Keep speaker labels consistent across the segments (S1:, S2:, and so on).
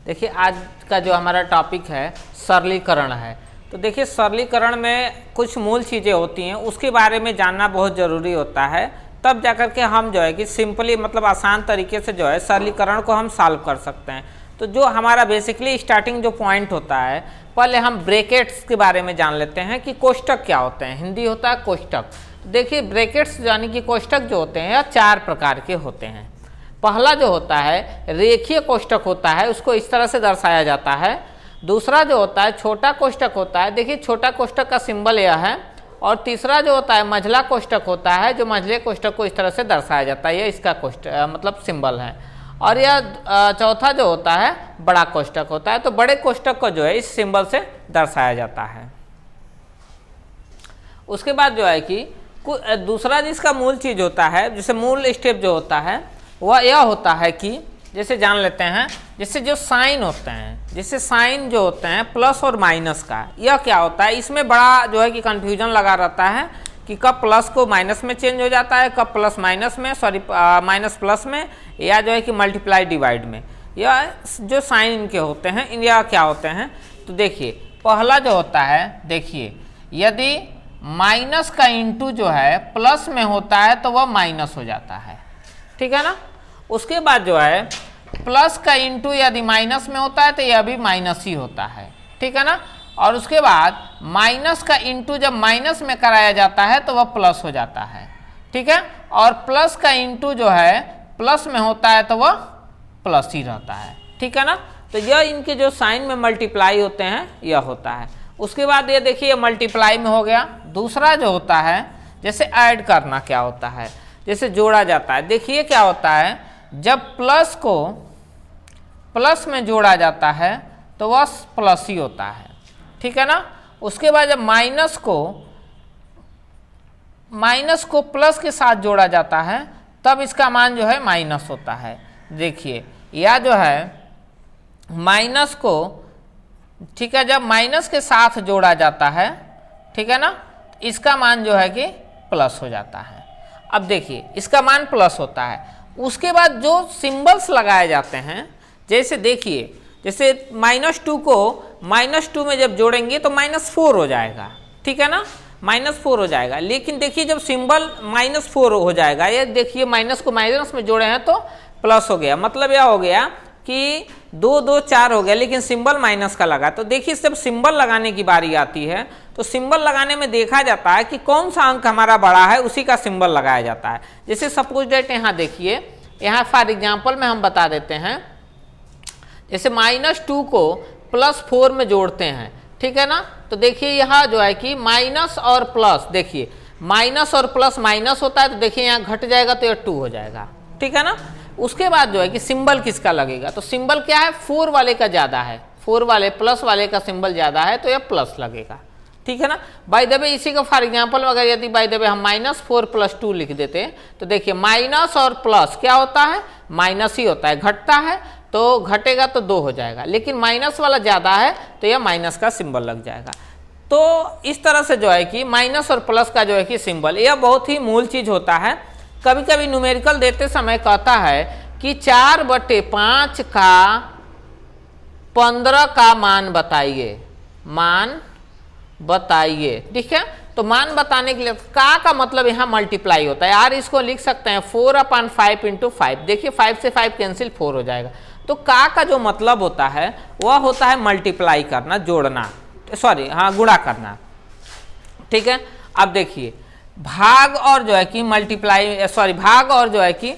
S1: देखिए आज का जो हमारा टॉपिक है सरलीकरण है। तो देखिए सरलीकरण में कुछ मूल चीज़ें होती हैं, उसके बारे में जानना बहुत ज़रूरी होता है, तब जाकर के हम जो है कि सिंपली मतलब आसान तरीके से जो है सरलीकरण को हम सॉल्व कर सकते हैं। तो जो हमारा बेसिकली स्टार्टिंग जो पॉइंट होता है, पहले हम ब्रैकेट्स के बारे में जान लेते हैं कि कोष्टक क्या होते हैं। हिंदी होता है कोष्टक। देखिए ब्रैकेट्स यानी कि कोष्टक जो होते हैं यह 4 प्रकार के होते हैं। पहला जो होता है रेखीय कोष्टक होता है, उसको इस तरह से दर्शाया जाता है। दूसरा जो होता है छोटा कोष्टक होता है, देखिए छोटा कोष्टक का सिंबल यह है। और तीसरा जो होता है मझला कोष्टक होता है, जो मझले कोष्टक को इस तरह से दर्शाया जाता है, यह इसका कोष्टक मतलब सिंबल है। और यह चौथा जो होता है बड़ा कोष्टक होता है। तो बड़े कोष्टक को जो है इस सिंबल से दर्शाया जाता है। उसके बाद जो है कि दूसरा जिसका मूल चीज होता है, जैसे मूल स्टेप जो होता है वह यह होता है कि जैसे जान लेते हैं, जैसे जो साइन होते हैं, जैसे साइन जो होते हैं प्लस और माइनस का, यह क्या होता है, इसमें बड़ा जो है कि कंफ्यूजन लगा रहता है कि कब प्लस को माइनस में चेंज हो जाता है, कब प्लस माइनस में माइनस प्लस में, या जो है कि मल्टीप्लाई डिवाइड में। यह जो साइन इनके होते हैं यह क्या होते हैं। तो देखिए पहला जो होता है, देखिए यदि माइनस का इंटू जो है प्लस में होता है तो वह माइनस हो जाता है, ठीक है ना। उसके बाद जो है प्लस का इंटू यदि माइनस में होता है तो यह भी माइनस ही होता है, ठीक है ना। और उसके बाद माइनस का इंटू जब माइनस में कराया जाता है तो वह प्लस हो जाता है, ठीक है। और प्लस का इंटू जो है प्लस में होता है तो वह प्लस ही रहता है, ठीक है ना। तो यह इनके जो साइन में मल्टीप्लाई होते हैं यह होता है। उसके बाद ये देखिए मल्टीप्लाई में हो गया। दूसरा जो होता है जैसे ऐड करना क्या होता है, जैसे जोड़ा जाता है। देखिए क्या होता है, जब प्लस को प्लस में जोड़ा जाता है तो वह प्लस ही होता है, ठीक है ना। उसके बाद जब माइनस को प्लस के साथ जोड़ा जाता है तब इसका मान जो है माइनस होता है। देखिए या जो है माइनस को, ठीक है, जब माइनस के साथ जोड़ा जाता है, ठीक है ना, इसका मान जो है कि प्लस हो जाता है। अब देखिए इसका मान प्लस होता है। उसके बाद जो सिंबल्स लगाए जाते हैं, जैसे देखिए जैसे -2 को -2 में जब जोड़ेंगे तो -4 हो जाएगा, ठीक है ना, -4 हो जाएगा। लेकिन देखिए जब सिंबल -4 हो जाएगा, ये देखिए माइनस को माइनस में जोड़े हैं तो प्लस हो गया, मतलब यह हो गया कि 2 2 4 हो गया, लेकिन सिंबल माइनस का लगा। तो देखिए जब सिंबल लगाने की बारी आती है तो सिंबल लगाने में देखा जाता है कि कौन सा अंक हमारा बड़ा है, उसी का सिंबल लगाया जाता है। जैसे सपोज डेट यहाँ देखिए, यहाँ फॉर एग्जांपल में हम बता देते हैं, जैसे -2 को +4 में जोड़ते हैं, ठीक है ना। तो देखिए यहाँ जो है कि माइनस और प्लस, देखिए माइनस और प्लस माइनस होता है, तो देखिए यहाँ घट जाएगा तो यह 2 हो जाएगा, ठीक है ना। उसके बाद जो है कि सिंबल किसका लगेगा, तो सिंबल क्या है, 4 वाले का ज़्यादा है, 4 वाले प्लस वाले का सिंबल ज़्यादा है तो यह प्लस लगेगा, ठीक है ना। बाय द वे इसी का फॉर एग्जांपल अगर यदि बाय द वे हम -4 + 2 लिख देते हैं तो देखिए माइनस और प्लस क्या होता है, माइनस ही होता है, घटता है तो घटेगा तो 2 हो जाएगा, लेकिन माइनस वाला ज़्यादा है तो यह माइनस का सिंबल लग जाएगा। तो इस तरह से जो है कि माइनस और प्लस का जो है कि सिंबल, यह बहुत ही मूल चीज़ होता है। कभी कभी न्यूमेरिकल देते समय कहता है कि 4/5 का 15 का मान बताइए, मान बताइए, ठीक है। तो मान बताने के लिए का मतलब यहाँ मल्टीप्लाई होता है यार, इसको लिख सकते हैं 4/5 × 5। देखिए 5 से 5 कैंसिल, 4 हो जाएगा। तो का जो मतलब होता है वह होता है मल्टीप्लाई करना, जोड़ना, सॉरी हाँ गुणा करना, ठीक है। अब देखिए भाग और जो है कि मल्टीप्लाई, सॉरी भाग और जो है कि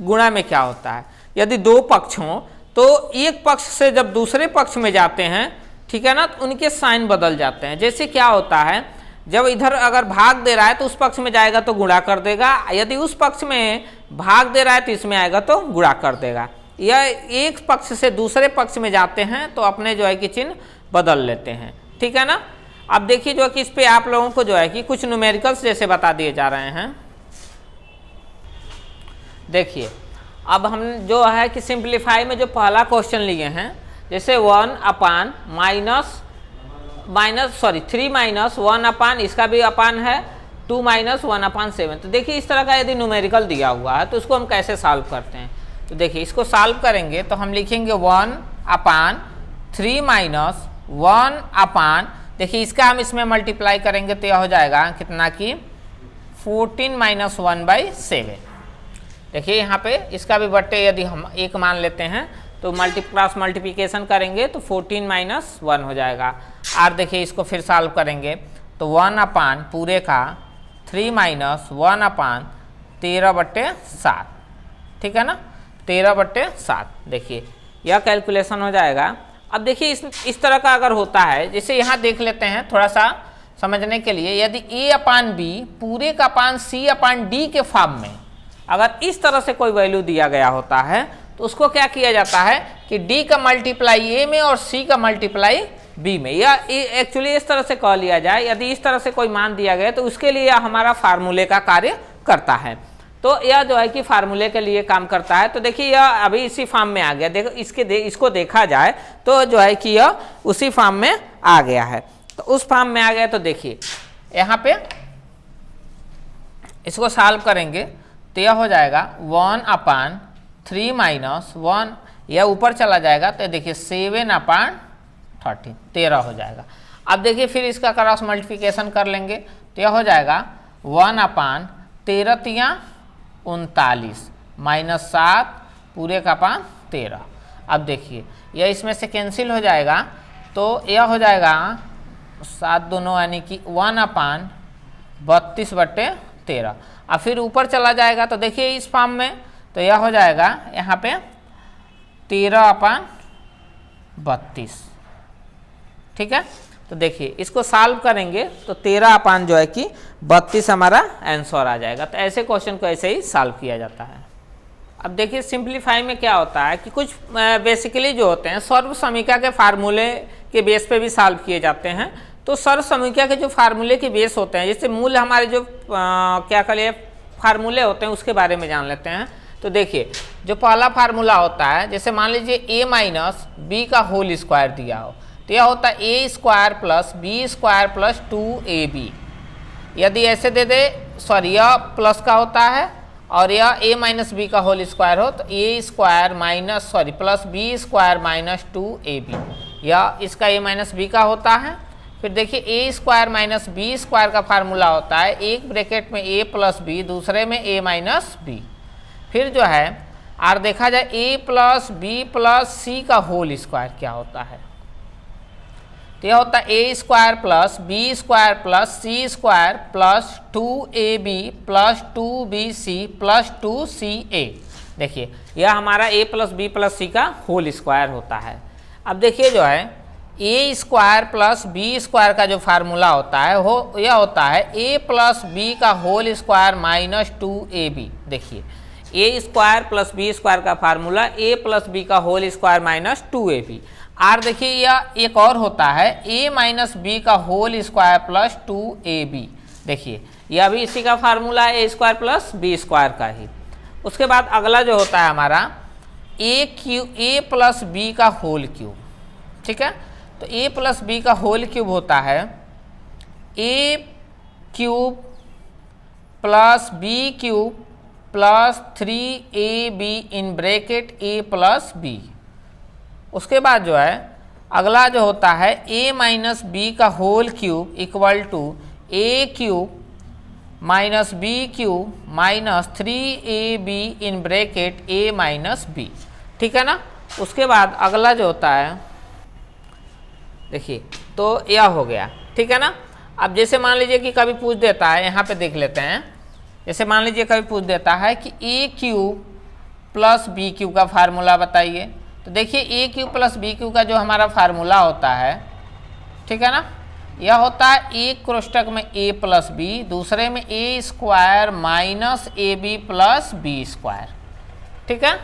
S1: गुणा में क्या होता है, यदि 2 पक्ष हों तो एक पक्ष से जब दूसरे पक्ष में जाते हैं, ठीक है ना, तो उनके साइन बदल जाते हैं। जैसे क्या होता है, जब इधर अगर भाग दे रहा है तो उस पक्ष में जाएगा तो गुणा कर देगा, यदि उस पक्ष में भाग दे रहा है तो इसमें आएगा तो गुणा कर देगा। यह एक पक्ष से दूसरे पक्ष में जाते हैं तो अपने जो है कि चिन्ह बदल लेते हैं, ठीक है ना। अब देखिए जो कि इस पे आप लोगों को जो है कि कुछ न्यूमेरिकल्स जैसे बता दिए जा रहे हैं। देखिए अब हम जो है कि सिंप्लीफाई में जो पहला क्वेश्चन लिए हैं, जैसे 3 1/, इसका भी अपान है, 2 - 1/7। तो देखिए इस तरह का यदि न्यूमेरिकल दिया हुआ है तो उसको हम कैसे सॉल्व करते हैं। तो देखिए इसको सॉल्व करेंगे तो हम लिखेंगे 1 अपान 3 माइनस 1 अपान, देखिए इसका हम इसमें मल्टीप्लाई करेंगे तो यह हो जाएगा कितना कि 14 माइनस 1/7। देखिए यहाँ पे इसका भी बट्टे यदि हम 1 मान लेते हैं तो क्रॉस मल्टीप्लिकेशन करेंगे तो 14 माइनस 1 हो जाएगा। और देखिए इसको फिर सॉल्व करेंगे तो 1 अपान पूरे का 3 माइनस 1 अपान 13/7, ठीक है ना, 13/7। देखिए यह कैलकुलेशन हो जाएगा। अब देखिए इस तरह का अगर होता है, जैसे यहाँ देख लेते हैं थोड़ा सा समझने के लिए, यदि a अपान बी पूरे का अपान c अपान डी के फॉर्म में अगर इस तरह से कोई वैल्यू दिया गया होता है तो उसको क्या किया जाता है कि d का मल्टीप्लाई a में और c का मल्टीप्लाई b में, या एक्चुअली इस तरह से कह लिया जाए, यदि इस तरह से कोई मान दिया गया तो उसके लिए हमारा फार्मूले का कार्य करता है। तो यह जो है कि फार्मूले के लिए काम करता है। तो देखिए यह अभी इसी फॉर्म में आ गया। देखो इसको देखा जाए तो जो है कि यह उसी फॉर्म में आ गया है। तो उस फॉर्म में आ गया तो देखिए यहाँ पे इसको सॉल्व करेंगे तो यह हो जाएगा 1 अपान 3 माइनस 1, यह ऊपर चला जाएगा तो देखिए 7 अपान 13 हो जाएगा। अब देखिए फिर इसका क्रॉस मल्टीप्लिकेशन कर लेंगे तो यह हो जाएगा 1 अपान 13 39 माइनस 7 पूरे का अपान 13। अब देखिए यह इसमें से कैंसिल हो जाएगा तो यह हो जाएगा 7 दोनों यानी कि 1 अपान 32/13। अब फिर ऊपर चला जाएगा तो देखिए इस फॉर्म में तो यह हो जाएगा यहाँ पे 13 अपान 32, ठीक है। तो देखिए इसको सॉल्व करेंगे तो 13 अपान जो है कि 32 हमारा आंसर आ जाएगा। तो ऐसे क्वेश्चन को ऐसे ही सॉल्व किया जाता है। अब देखिए सिंप्लीफाई में क्या होता है कि कुछ बेसिकली जो होते हैं सर्व समीकरण के फार्मूले के बेस पे भी सॉल्व किए जाते हैं। तो सर्व समीकरण के जो फार्मूले के बेस होते हैं, जैसे मूल हमारे जो क्या करिए फार्मूले होते हैं उसके बारे में जान लेते हैं। तो देखिए जो पहला फार्मूला होता है, जैसे मान लीजिए a माइनस बी का होल स्क्वायर दिया हो तो यह होता है a square plus b square plus 2ab। यदि ऐसे दे दे, सॉरी यह प्लस का होता है और यह a माइनस बी का होल स्क्वायर हो तो a square minus sorry plus b square minus 2ab, यह इसका a माइनस बी का होता है। फिर देखिए a square minus b square का फार्मूला होता है एक ब्रैकेट में a प्लस बी, दूसरे में a माइनस बी। फिर जो है और देखा जाए a plus b plus c का होल स्क्वायर क्या होता है, तो यह होता है a square plus b square plus c square plus 2ab plus 2bc plus 2ca। देखिए यह हमारा a plus b plus c का होल स्क्वायर होता है। अब देखिए जो है a square plus b square का जो फार्मूला होता है वो यह होता है a प्लस बी का होल स्क्वायर माइनस 2ab। देखिए a square plus b square का फार्मूला a प्लस बी का होल स्क्वायर माइनस 2ab। और देखिए यह एक और होता है a माइनस बी का होल स्क्वायर प्लस 2ab। देखिए यह भी इसी का फार्मूला है a square plus b square का ही। उसके बाद अगला जो होता है हमारा a प्लस बी का होल क्यूब, ठीक है। तो a प्लस बी का होल क्यूब होता है a cube plus b cube plus 3ab in bracket a plus b. उसके बाद जो है अगला जो होता है a माइनस बी का whole cube equal to a cube minus b cube minus 3ab in bracket a minus b, ठीक है ना। उसके बाद अगला जो होता है देखिए तो यह हो गया, ठीक है ना। अब जैसे मान लीजिए कि कभी पूछ देता है, यहाँ पे देख लेते हैं, जैसे मान लीजिए कभी पूछ देता है कि a cube plus b cube का फार्मूला बताइए। तो देखिए a cube plus b cube का जो हमारा फार्मूला होता है, ठीक है ना, यह होता है एक कोष्टक में a प्लस बी, दूसरे में a square minus ab plus b square, ठीक है।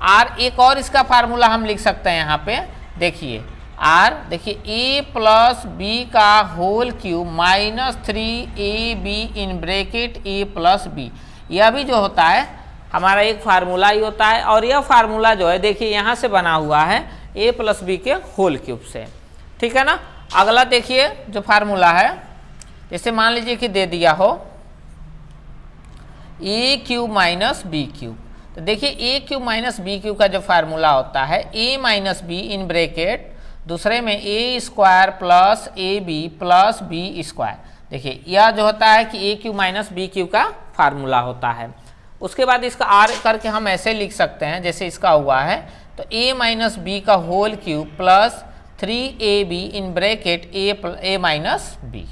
S1: और एक और इसका फार्मूला हम लिख सकते हैं यहाँ पे, देखिए आर देखिए a प्लस बी का whole cube minus 3ab in bracket a plus b. यह भी जो होता है हमारा एक फार्मूला ही होता है। और यह फार्मूला जो है देखिए यहाँ से बना हुआ है a प्लस बी के होल क्यूब से, ठीक है ना। अगला देखिए जो फार्मूला है, जैसे मान लीजिए कि दे दिया हो a cube minus b cube, तो देखिए a cube minus b cube का जो फार्मूला होता है a minus b in bracket दूसरे में a square plus a b plus b square. देखिए यह जो होता है कि a cube minus b cube का फार्मूला होता है। उसके बाद इसका आर करके हम ऐसे लिख सकते हैं जैसे इसका हुआ है, तो ए माइनस बी का whole cube plus 3ab in bracket a minus b.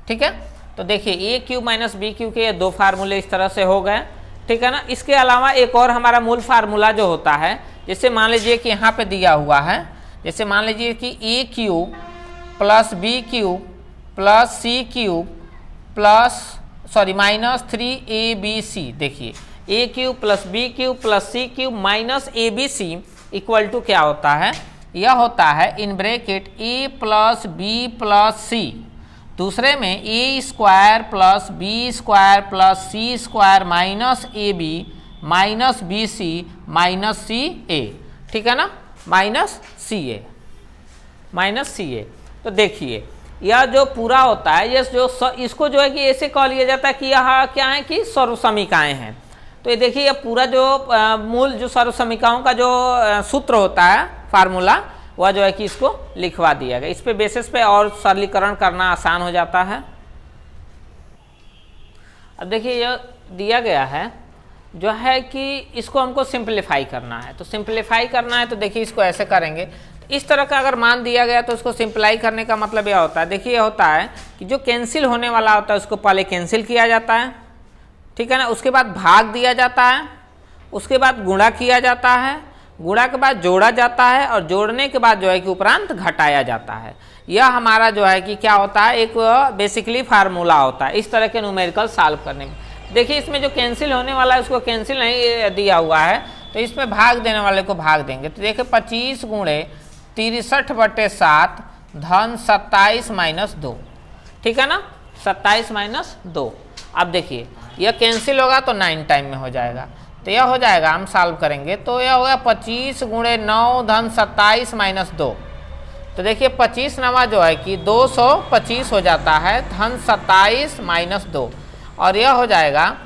S1: ठीक है, तो देखिए a cube minus b cube के ये दो फार्मूले इस तरह से हो गए। ठीक है ना। इसके अलावा एक और हमारा मूल फार्मूला जो होता है, जैसे मान लीजिए कि यहाँ पे दिया हुआ है, जैसे मान लीजिए कि a cube plus b cube plus c cube plus minus 3abc। देखिए a cube plus b cube plus c cube minus abc equal to क्या होता है, यह होता है in bracket a plus b plus c, दूसरे में a square plus b square plus c square minus a b minus b c minus c a. ठीक है ना, माइनस सी ए। तो देखिए यह जो पूरा होता है, ये जो इसको जो है कि ऐसे कह लिया जाता है कि यह क्या है कि सर्वसमीकाएँ हैं। तो ये देखिए यह पूरा जो मूल जो सर्वसमीकाओं का जो सूत्र होता है फार्मूला, वह जो है कि इसको लिखवा दिया गया। इस पे बेसिस पे और सरलीकरण करना आसान हो जाता है। अब देखिए यह दिया गया है जो है कि इसको हमको सिंप्लीफाई करना है। तो सिंप्लीफाई करना है तो देखिए इसको ऐसे करेंगे, इस तरह का अगर मान दिया गया तो उसको सिंप्लाई करने का मतलब यह होता है, देखिए यह होता है कि जो कैंसिल होने वाला होता है उसको पहले कैंसिल किया जाता है। ठीक है ना, उसके बाद भाग दिया जाता है, उसके बाद गुणा किया जाता है, गुणा के बाद जोड़ा जाता है और जोड़ने के बाद जो है कि उपरांत घटाया जाता है। यह हमारा जो है कि क्या होता है, एक बेसिकली फार्मूला होता है इस तरह के न्यूमेरिकल सॉल्व करने में। देखिए इसमें जो कैंसिल होने वाला है उसको कैंसिल नहीं दिया हुआ है, तो इसमें भाग देने वाले को भाग देंगे। तो देखिए 25 गुणे 63/7 धन 27 माइनस 2। ठीक है ना, 27 माइनस 2। अब देखिए यह कैंसिल होगा तो 9 टाइम में हो जाएगा, तो यह हो जाएगा, हम सॉल्व करेंगे तो यह होगा 25 गुणे 9 धन 27 माइनस 2। तो देखिए 25 नवा जो है कि 225 हो जाता है धन 27 माइनस 2, और यह हो जाएगा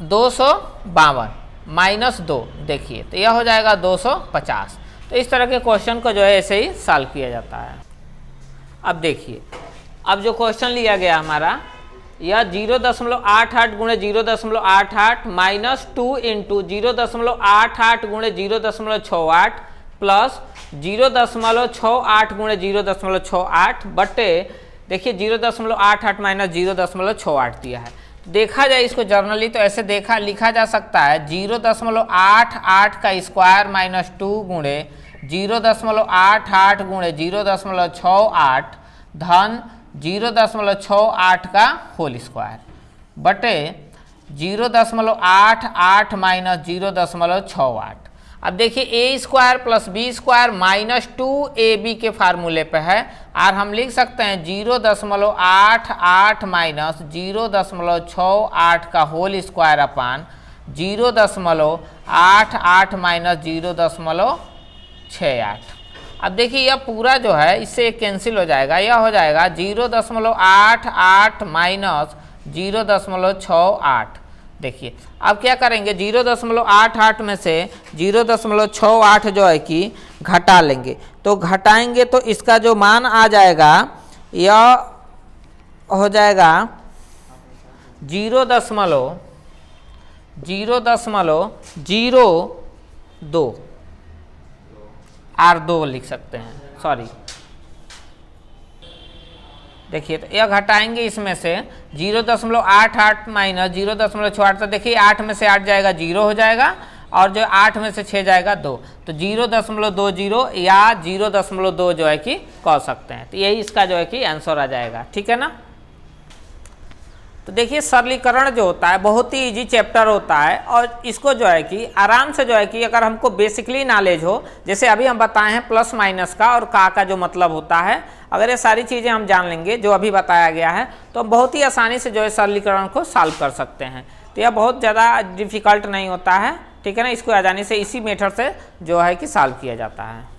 S1: 252 माइनस 2। देखिए तो यह हो जाएगा 250। तो इस तरह के क्वेश्चन को जो है ऐसे ही सॉल्व किया जाता है। अब देखिए अब जो क्वेश्चन लिया गया हमारा, यह 0.88 गुणे 0.88 माइनस 2 इंटू 0.88 गुणे 0.68 प्लस 0.68 गुणे 0.68 बटे देखिए 0.88 माइनस 0.68 दिया है। देखा जाए इसको जर्नली तो ऐसे लिखा जा सकता है 0.88 का स्क्वायर माइनस 2 गुणे 0.88 गुणे 0.68 धन 0.68 का होल स्क्वायर बटे 0.88 माइनस 0.68। अब देखिए a square plus b square minus 2ab के फार्मूले पे है, और हम लिख सकते हैं 0.88 माइनस 0.68 का होल स्क्वायर अपान 0.88 माइनस 0.68। अब देखिए यह पूरा जो है इससे कैंसिल हो जाएगा, यह हो जाएगा 0.88 माइनस 0.68। देखिए अब क्या करेंगे, 0.88 में से 0.68 जो है कि घटा लेंगे, तो घटाएंगे तो इसका जो मान आ जाएगा यह हो जाएगा 0.02 R2 लिख सकते हैं, सॉरी। देखिए तो यह घटाएंगे इसमें से 0.88 माइनस 0.68, तो देखिए 8 में से 8 जाएगा 0 हो जाएगा, और जो 8 में से 6 जाएगा 2, तो 0.20 या 0.2 जो है कि कह सकते हैं। तो यही इसका जो है कि आंसर आ जाएगा। ठीक है ना। तो देखिए सरलीकरण जो होता है बहुत ही इजी चैप्टर होता है, और इसको जो है कि आराम से जो है कि अगर हमको बेसिकली नॉलेज हो, जैसे अभी हम बताए हैं प्लस माइनस का और का जो मतलब होता है, अगर ये सारी चीज़ें हम जान लेंगे जो अभी बताया गया है, तो हम बहुत ही आसानी से जो है सरलीकरण को सॉल्व कर सकते हैं। तो यह बहुत ज़्यादा डिफिकल्ट नहीं होता है। ठीक है ना, इसको आसानी से इसी मेथड से जो है कि सॉल्व किया जाता है।